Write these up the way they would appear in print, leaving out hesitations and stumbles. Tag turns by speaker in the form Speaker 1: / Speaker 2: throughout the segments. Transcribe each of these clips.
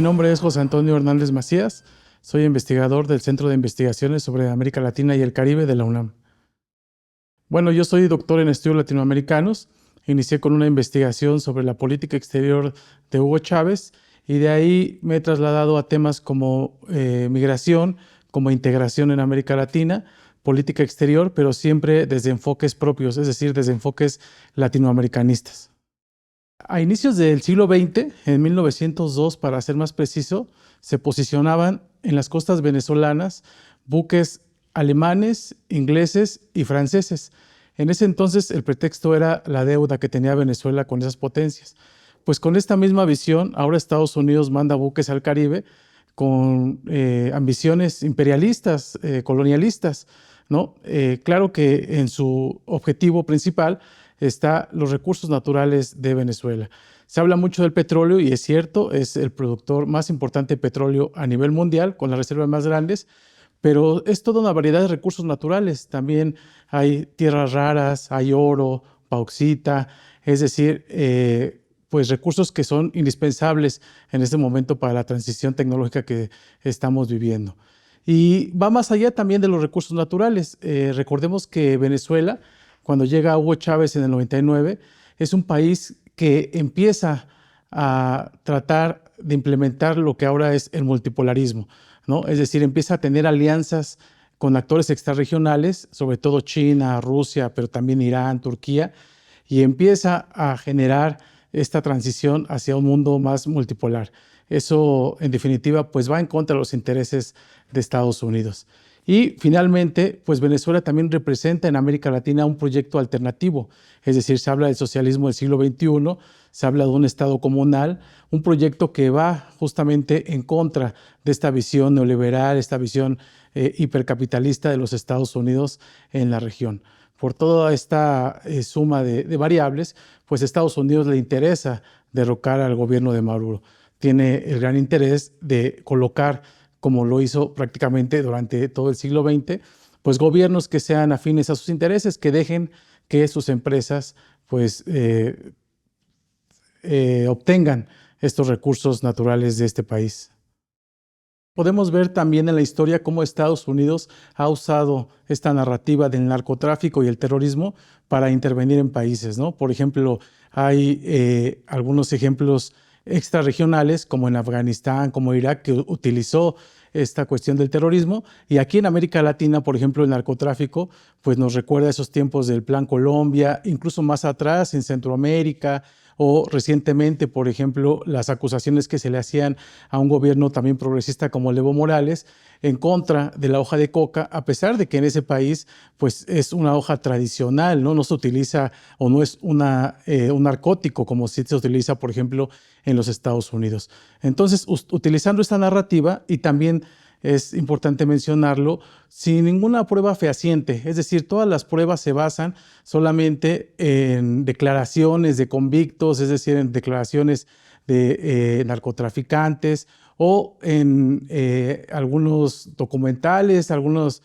Speaker 1: Mi nombre es José Antonio Hernández Macías, soy investigador del Centro de Investigaciones sobre América Latina y el Caribe de la UNAM. Bueno, yo soy doctor en estudios latinoamericanos, inicié con una investigación sobre la política exterior de Hugo Chávez y de ahí me he trasladado a temas como migración, como integración en América Latina, política exterior, pero siempre desde enfoques propios, es decir, desde enfoques latinoamericanistas. A inicios del siglo XX, en 1902 para ser más preciso, se posicionaban en las costas venezolanas buques alemanes, ingleses y franceses. En ese entonces el pretexto era la deuda que tenía Venezuela con esas potencias. Pues con esta misma visión, ahora Estados Unidos manda buques al Caribe con ambiciones imperialistas, colonialistas, ¿no? Claro que en su objetivo principal está los recursos naturales de Venezuela. Se habla mucho del petróleo y es cierto, es el productor más importante de petróleo a nivel mundial, con las reservas más grandes, pero es toda una variedad de recursos naturales. También hay tierras raras, hay oro, bauxita, es decir, pues recursos que son indispensables en este momento para la transición tecnológica que estamos viviendo. Y va más allá también de los recursos naturales. Recordemos que Venezuela, cuando llega Hugo Chávez en el 99, es un país que empieza a tratar de implementar lo que ahora es el multipolarismo, ¿no? Es decir, empieza a tener alianzas con actores extrarregionales, sobre todo China, Rusia, pero también Irán, Turquía, y empieza a generar esta transición hacia un mundo más multipolar. Eso, en definitiva, pues va en contra de los intereses de Estados Unidos. Y finalmente, pues Venezuela también representa en América Latina un proyecto alternativo, es decir, se habla del socialismo del siglo XXI, se habla de un Estado comunal, un proyecto que va justamente en contra de esta visión neoliberal, esta visión hipercapitalista de los Estados Unidos en la región. Por toda esta suma de variables, pues a Estados Unidos le interesa derrocar al gobierno de Maduro. Tiene el gran interés de colocar, como lo hizo prácticamente durante todo el siglo XX, pues gobiernos que sean afines a sus intereses, que dejen que sus empresas pues obtengan estos recursos naturales de este país. Podemos ver también en la historia cómo Estados Unidos ha usado esta narrativa del narcotráfico y el terrorismo para intervenir en países, ¿no? Por ejemplo, hay algunos ejemplos extrarregionales, como en Afganistán, como Irak, que utilizó esta cuestión del terrorismo. Y aquí en América Latina, por ejemplo, el narcotráfico, pues nos recuerda esos tiempos del Plan Colombia, incluso más atrás en Centroamérica, o recientemente, por ejemplo, las acusaciones que se le hacían a un gobierno también progresista como el Evo Morales en contra de la hoja de coca, a pesar de que en ese país pues es una hoja tradicional, no se utiliza o no es un narcótico como sí se utiliza, por ejemplo, en los Estados Unidos. Entonces, utilizando esta narrativa y también es importante mencionarlo, sin ninguna prueba fehaciente, es decir, todas las pruebas se basan solamente en declaraciones de convictos, es decir, en declaraciones de narcotraficantes o en algunos documentales, algunas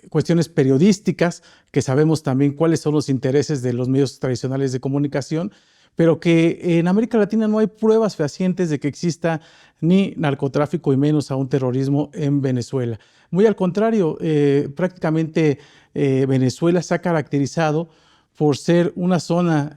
Speaker 1: cuestiones periodísticas, que sabemos también cuáles son los intereses de los medios tradicionales de comunicación, pero que en América Latina no hay pruebas fehacientes de que exista ni narcotráfico y menos aún terrorismo en Venezuela. Muy al contrario, prácticamente Venezuela se ha caracterizado por ser una zona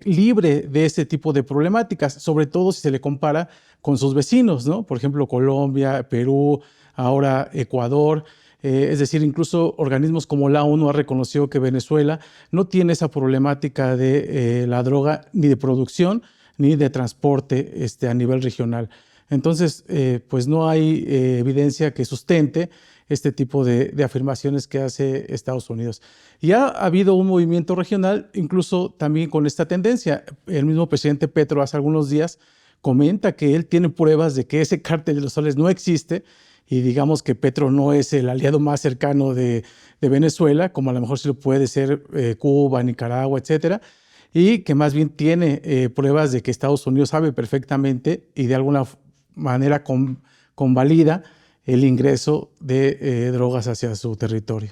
Speaker 1: libre de ese tipo de problemáticas, sobre todo si se le compara con sus vecinos, ¿no? Por ejemplo, Colombia, Perú, ahora Ecuador. Es decir, incluso organismos como la ONU ha reconocido que Venezuela no tiene esa problemática de la droga ni de producción ni de transporte a nivel regional. Entonces, pues no hay evidencia que sustente este tipo de afirmaciones que hace Estados Unidos. Y ha habido un movimiento regional, incluso también con esta tendencia. El mismo presidente Petro hace algunos días comenta que él tiene pruebas de que ese cártel de los soles no existe y digamos que Petro no es el aliado más cercano de Venezuela, como a lo mejor sí lo puede ser Cuba, Nicaragua, etcétera, y que más bien tiene pruebas de que Estados Unidos sabe perfectamente y de alguna manera convalida el ingreso de drogas hacia su territorio.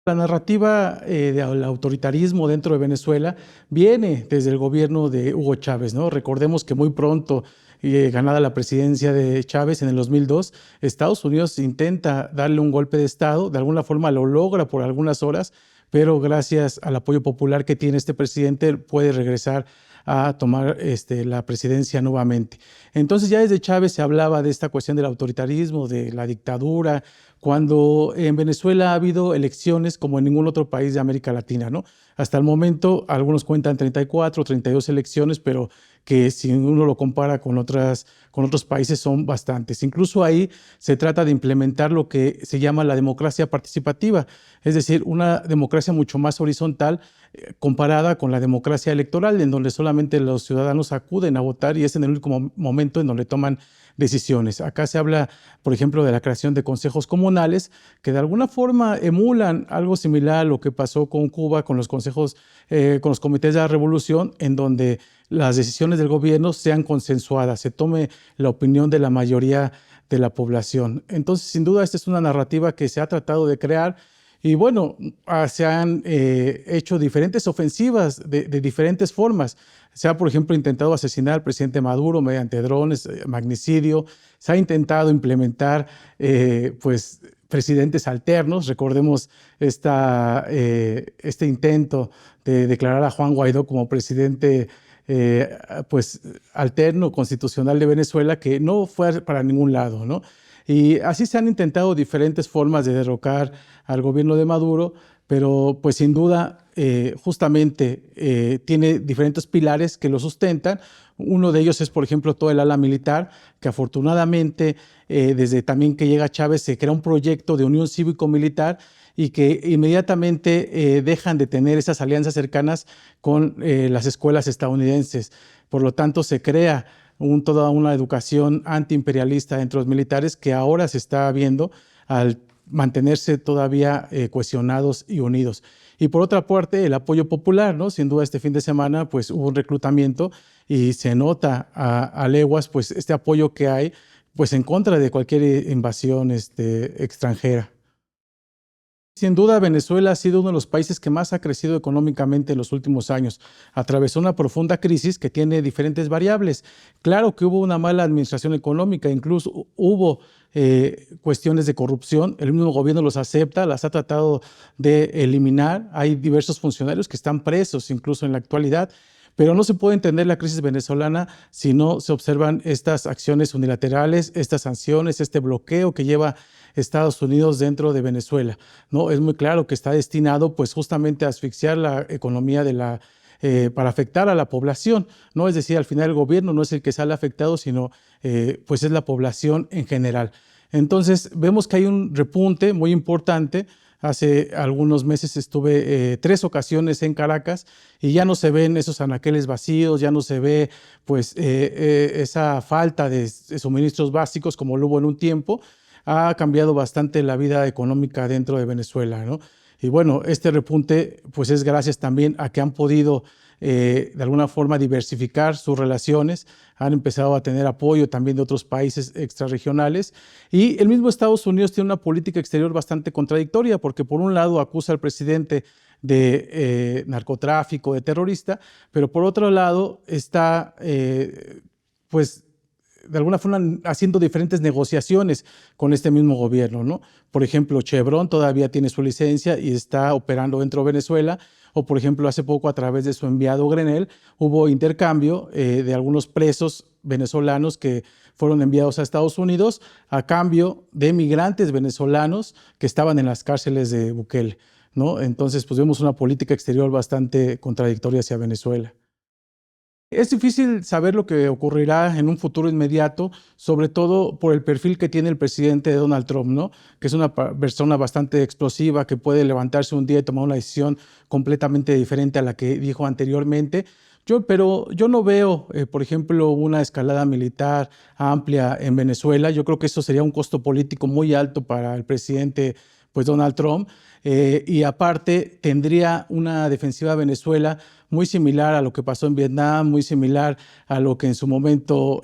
Speaker 1: La narrativa del autoritarismo dentro de Venezuela viene desde el gobierno de Hugo Chávez, ¿no? Recordemos que muy pronto, ganada la presidencia de Chávez en el 2002, Estados Unidos intenta darle un golpe de Estado, de alguna forma lo logra por algunas horas, pero gracias al apoyo popular que tiene este presidente puede regresar a tomar la presidencia nuevamente. Entonces ya desde Chávez se hablaba de esta cuestión del autoritarismo, de la dictadura, cuando en Venezuela ha habido elecciones como en ningún otro país de América Latina, ¿no? Hasta el momento algunos cuentan 34, 32 elecciones, pero que si uno lo compara con otros países son bastantes. Incluso ahí se trata de implementar lo que se llama la democracia participativa, es decir, una democracia mucho más horizontal comparada con la democracia electoral, en donde solamente los ciudadanos acuden a votar y es en el último momento en donde toman decisiones. Acá se habla, por ejemplo, de la creación de consejos comunales que de alguna forma emulan algo similar a lo que pasó con Cuba, con los consejos, con los comités de la revolución, en donde las decisiones del gobierno sean consensuadas, se tome la opinión de la mayoría de la población. Entonces, sin duda, esta es una narrativa que se ha tratado de crear y bueno, se han hecho diferentes ofensivas de diferentes formas. Se ha, por ejemplo, intentado asesinar al presidente Maduro mediante drones, magnicidio. Se ha intentado implementar pues, presidentes alternos. Recordemos este intento de declarar a Juan Guaidó como presidente pues, alterno constitucional de Venezuela, que no fue para ningún lado, ¿no? Y así se han intentado diferentes formas de derrocar al gobierno de Maduro, pero pues sin duda justamente tiene diferentes pilares que lo sustentan. Uno de ellos es, por ejemplo, todo el ala militar, que afortunadamente desde también que llega Chávez se crea un proyecto de unión cívico-militar y que inmediatamente dejan de tener esas alianzas cercanas con las escuelas estadounidenses. Por lo tanto, se crea toda una educación antiimperialista entre los militares que ahora se está viendo al mantenerse todavía cohesionados y unidos. Y por otra parte, el apoyo popular, ¿no? Sin duda este fin de semana pues hubo un reclutamiento y se nota a leguas pues este apoyo que hay pues en contra de cualquier invasión extranjera. Sin duda, Venezuela ha sido uno de los países que más ha crecido económicamente en los últimos años. Atravesó una profunda crisis que tiene diferentes variables. Claro que hubo una mala administración económica, incluso hubo cuestiones de corrupción. El mismo gobierno los acepta, las ha tratado de eliminar. Hay diversos funcionarios que están presos, incluso en la actualidad. Pero no se puede entender la crisis venezolana si no se observan estas acciones unilaterales, estas sanciones, este bloqueo que lleva Estados Unidos dentro de Venezuela, ¿no? Es muy claro que está destinado pues justamente a asfixiar la economía para afectar a la población, ¿no? Es decir, al final el gobierno no es el que sale afectado, sino pues es la población en general. Entonces vemos que hay un repunte muy importante. Hace algunos meses estuve 3 ocasiones en Caracas y ya no se ven esos anaqueles vacíos, ya no se ve pues esa falta de suministros básicos como lo hubo en un tiempo. Ha cambiado bastante la vida económica dentro de Venezuela, ¿no? Y bueno, este repunte pues es gracias también a que han podido de alguna forma diversificar sus relaciones, han empezado a tener apoyo también de otros países extrarregionales y el mismo Estados Unidos tiene una política exterior bastante contradictoria porque por un lado acusa al presidente de narcotráfico, de terrorista, pero por otro lado está pues de alguna forma haciendo diferentes negociaciones con este mismo gobierno, ¿no? Por ejemplo, Chevron todavía tiene su licencia y está operando dentro de Venezuela, o por ejemplo, hace poco a través de su enviado Grenell hubo intercambio de algunos presos venezolanos que fueron enviados a Estados Unidos a cambio de migrantes venezolanos que estaban en las cárceles de Bukele, ¿no? Entonces, pues vemos una política exterior bastante contradictoria hacia Venezuela. Es difícil saber lo que ocurrirá en un futuro inmediato, sobre todo por el perfil que tiene el presidente Donald Trump, ¿no? Que es una persona bastante explosiva, que puede levantarse un día y tomar una decisión completamente diferente a la que dijo anteriormente. Pero yo no veo, por ejemplo, una escalada militar amplia en Venezuela. Yo creo que eso sería un costo político muy alto para el presidente pues Donald Trump, y aparte tendría una defensiva a Venezuela muy similar a lo que pasó en Vietnam, muy similar a lo que en su momento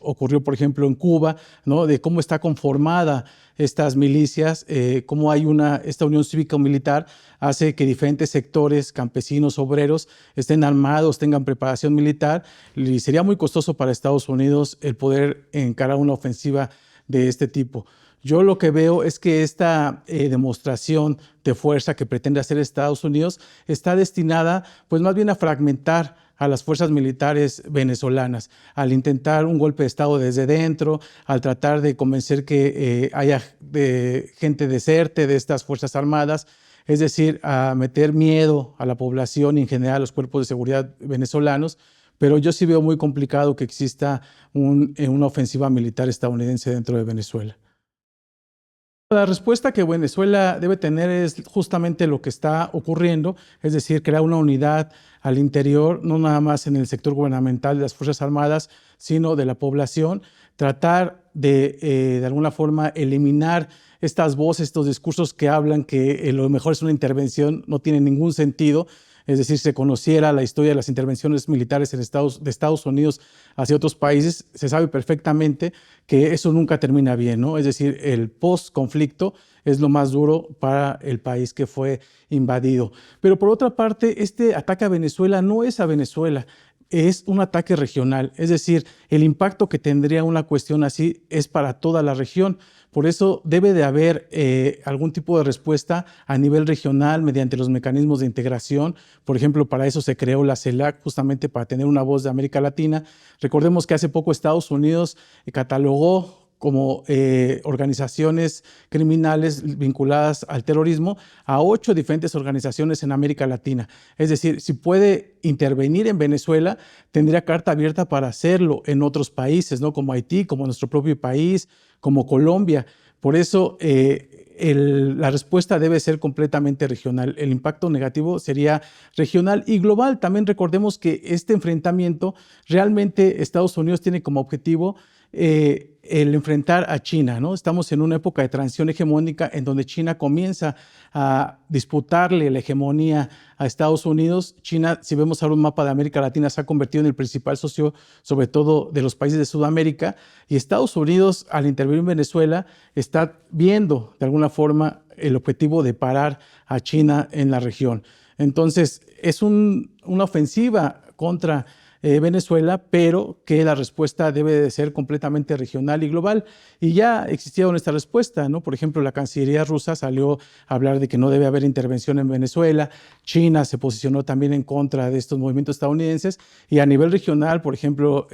Speaker 1: ocurrió, por ejemplo, en Cuba, ¿no? De cómo está conformada estas milicias, cómo hay esta unión cívico-militar, hace que diferentes sectores, campesinos, obreros, estén armados, tengan preparación militar, y sería muy costoso para Estados Unidos el poder encarar una ofensiva de este tipo. Yo lo que veo es que esta demostración de fuerza que pretende hacer Estados Unidos está destinada, pues más bien a fragmentar a las fuerzas militares venezolanas, al intentar un golpe de Estado desde dentro, al tratar de convencer que haya gente deserte de estas fuerzas armadas, es decir, a meter miedo a la población y en general a los cuerpos de seguridad venezolanos, pero yo sí veo muy complicado que exista una ofensiva militar estadounidense dentro de Venezuela. La respuesta que Venezuela debe tener es justamente lo que está ocurriendo, es decir, crear una unidad al interior, no nada más en el sector gubernamental de las Fuerzas Armadas, sino de la población, tratar de alguna forma eliminar estas voces, estos discursos que hablan que lo mejor es una intervención, no tiene ningún sentido. Es decir, se conociera la historia de las intervenciones militares de Estados Unidos hacia otros países, se sabe perfectamente que eso nunca termina bien, ¿no? Es decir, el post-conflicto es lo más duro para el país que fue invadido. Pero por otra parte, este ataque a Venezuela no es a Venezuela, es un ataque regional. Es decir, el impacto que tendría una cuestión así es para toda la región. Por eso debe de haber algún tipo de respuesta a nivel regional mediante los mecanismos de integración. Por ejemplo, para eso se creó la CELAC, justamente para tener una voz de América Latina. Recordemos que hace poco Estados Unidos catalogó como organizaciones criminales vinculadas al terrorismo a 8 diferentes organizaciones en América Latina. Es decir, si puede intervenir en Venezuela, tendría carta abierta para hacerlo en otros países, ¿no? Como Haití, como nuestro propio país, como Colombia. Por eso la respuesta debe ser completamente regional. El impacto negativo sería regional y global. También recordemos que este enfrentamiento realmente Estados Unidos tiene como objetivo el enfrentar a China, ¿no? Estamos en una época de transición hegemónica en donde China comienza a disputarle la hegemonía a Estados Unidos. China, si vemos ahora un mapa de América Latina, se ha convertido en el principal socio, sobre todo de los países de Sudamérica, y Estados Unidos, al intervenir en Venezuela, está viendo de alguna forma el objetivo de parar a China en la región. Entonces, es una ofensiva contra Venezuela, pero que la respuesta debe de ser completamente regional y global. Y ya existía esta respuesta, ¿no? Por ejemplo, la Cancillería rusa salió a hablar de que no debe haber intervención en Venezuela. China se posicionó también en contra de estos movimientos estadounidenses. Y a nivel regional, por ejemplo,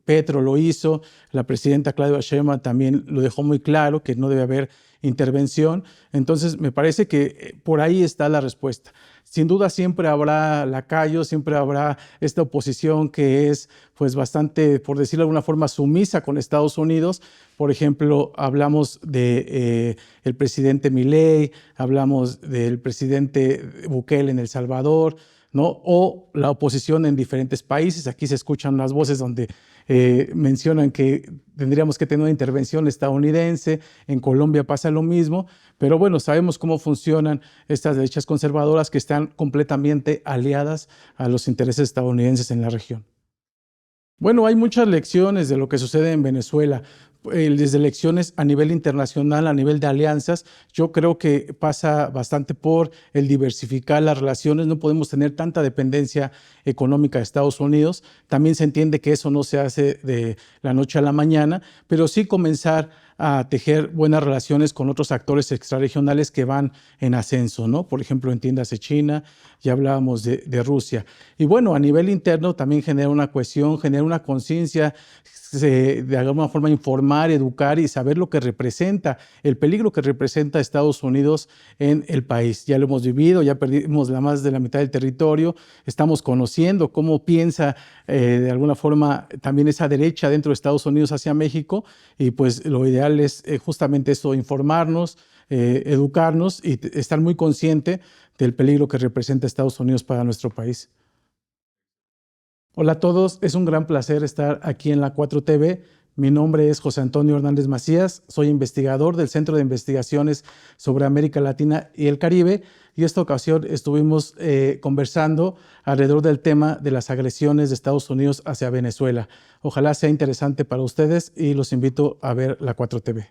Speaker 1: Petro lo hizo, la presidenta Claudia Sheinbaum también lo dejó muy claro, que no debe haber intervención. Entonces, me parece que por ahí está la respuesta. Sin duda siempre habrá lacayos, siempre habrá esta oposición que es pues bastante, por decirlo de alguna forma, sumisa con Estados Unidos. Por ejemplo, hablamos de el presidente Milei, hablamos del presidente Bukele en El Salvador, ¿no? O la oposición en diferentes países. Aquí se escuchan las voces donde mencionan que tendríamos que tener una intervención estadounidense. En Colombia pasa lo mismo, pero bueno, sabemos cómo funcionan estas derechas conservadoras que están completamente aliadas a los intereses estadounidenses en la región. Bueno, hay muchas lecciones de lo que sucede en Venezuela, desde lecciones a nivel internacional, a nivel de alianzas. Yo creo que pasa bastante por el diversificar las relaciones. No podemos tener tanta dependencia económica de Estados Unidos. También se entiende que eso no se hace de la noche a la mañana, pero sí comenzar a tejer buenas relaciones con otros actores extrarregionales que van en ascenso, ¿no? Por ejemplo, entiéndase China, ya hablábamos de Rusia. Y bueno, a nivel interno también genera una cohesión, genera una conciencia, de alguna forma informar, educar y saber lo que representa, el peligro que representa Estados Unidos en el país. Ya lo hemos vivido, ya perdimos más de la mitad del territorio, estamos conociendo cómo piensa de alguna forma también esa derecha dentro de Estados Unidos hacia México, y pues lo ideal es justamente eso, informarnos, educarnos y estar muy consciente del peligro que representa Estados Unidos para nuestro país. Hola a todos, es un gran placer estar aquí en la 4TV. Mi nombre es José Antonio Hernández Macías, soy investigador del Centro de Investigaciones sobre América Latina y el Caribe, y esta ocasión estuvimos conversando alrededor del tema de las agresiones de Estados Unidos hacia Venezuela. Ojalá sea interesante para ustedes y los invito a ver la 4TV.